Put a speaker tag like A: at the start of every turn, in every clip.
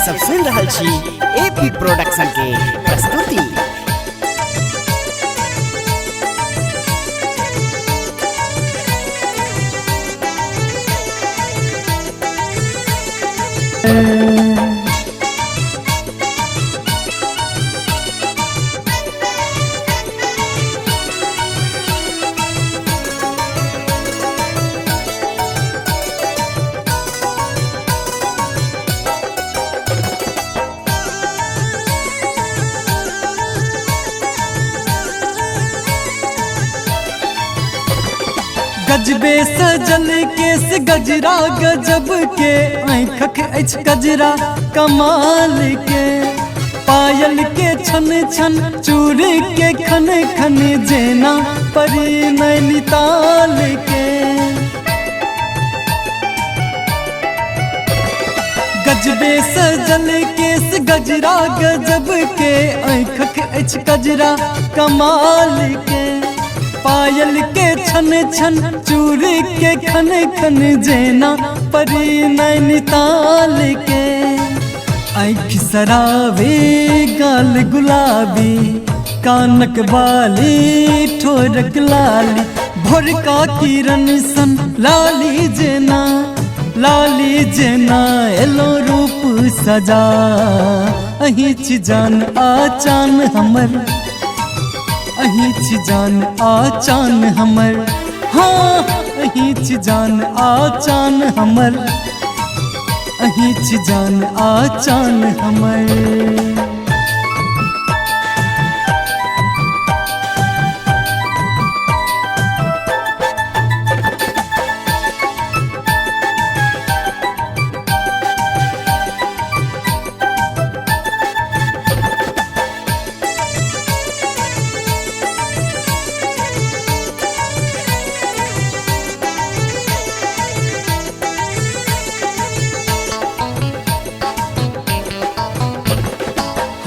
A: सब सुन रहल छी एपी प्रोडक्शन के प्रस्तुति।
B: गजबे सजल केस गजरा गजब के आँखक अछि गजरा कमाल के पायल के छन छन चूड़ी के खन खन जेना परी नैनीताल के गजबे सजल केस गजरा गजब के आँखक अछि गजरा कमाल के पायल के छन छन चूड़ी के खन खन जेना परी नैनीताल के आँख सराबे गाल गुलाबी कानक बाली ठोरक लाली भोर का किरण सन लाली जेना एलो रूप सजा अहिच जान आचान हमर अहिच जान आचान हमर हाँ अहिच जान आचान हमर अहिच जान आचान हमर।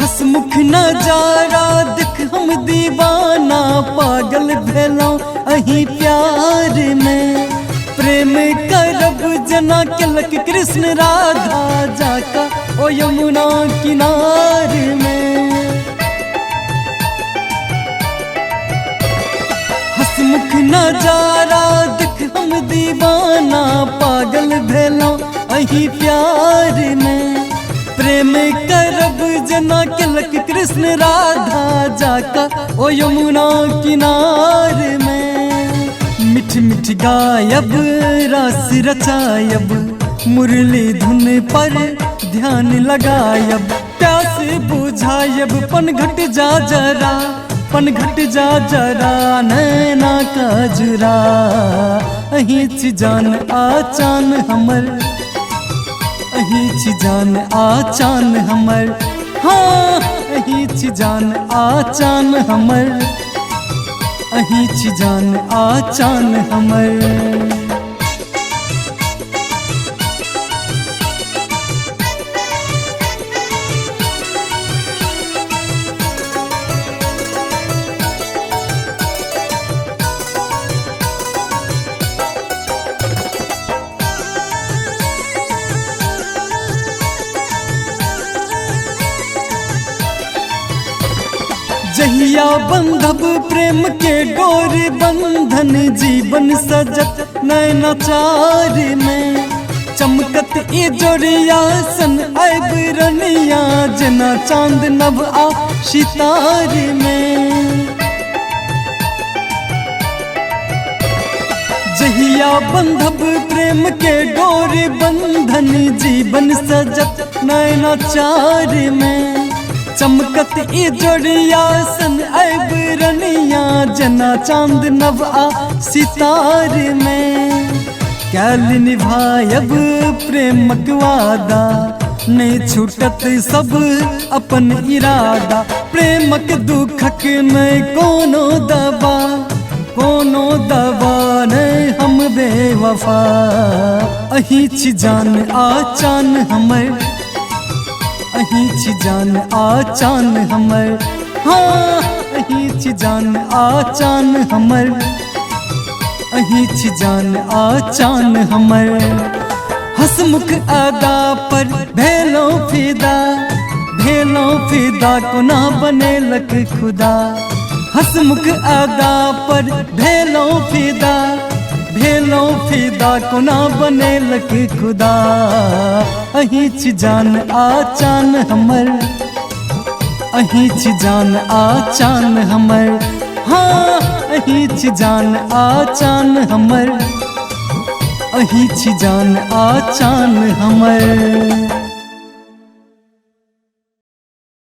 B: हसमुख नजारा देख हम दीवाना पागल भेलौं अही प्यार में प्रेम करब जना केलक कृष्ण राधा जाका ओ यमुना किनार में हसमुख नजारा देख हम दीवाना पागल भेलौं अही प्यार में प्रेम करब जना केलक कृष्ण राधा जाका ओ यमुना किनार में मिठ मिठ गायब रास रचायब मुरली धुन पर ध्यान लगायब प्यास बुझायब पनघट जा जरा नैना काजुरा अहिच जान आचान हमर अहिच जान आचान हमर हाँ अहिच जान आचान हमर अहिच जान आचान हमर। जहिया बंधब प्रेम के डोर बंधन जीवन सजत नैनाचार में चमकत ई जोड़िया सन आब रनिया जना चांद नभ आ सितार में जहिया बंधब प्रेम के डोर बंधन जीवन सजत नैनाचार में चमकत ई जोड़िया सन आब रनिया जना चांद नभ आ सितार में कैल निभायब प्रेमक वादा नहीं छूटत सब अपन इरादा प्रेमक दुखक में कोनो दवा नहीं हम बेवफा अहिच जान आचान हमर अहिच जान आचान हमर हाँ अहिच जान आचान हमर अहिच जान आचान हमर हसमुख अदा पर भेलो फिदा फिदा कोना बनेलक खुदा, हसमुख आगा पर भेलौं फिदा कोना बनेलक खुदा। अहीं छी जान आ चान हमर, अहीं छी जान आ चान हमर, हाँ अहीं छी जान आ चान हमर, अहीं छी जान आ चान हमर।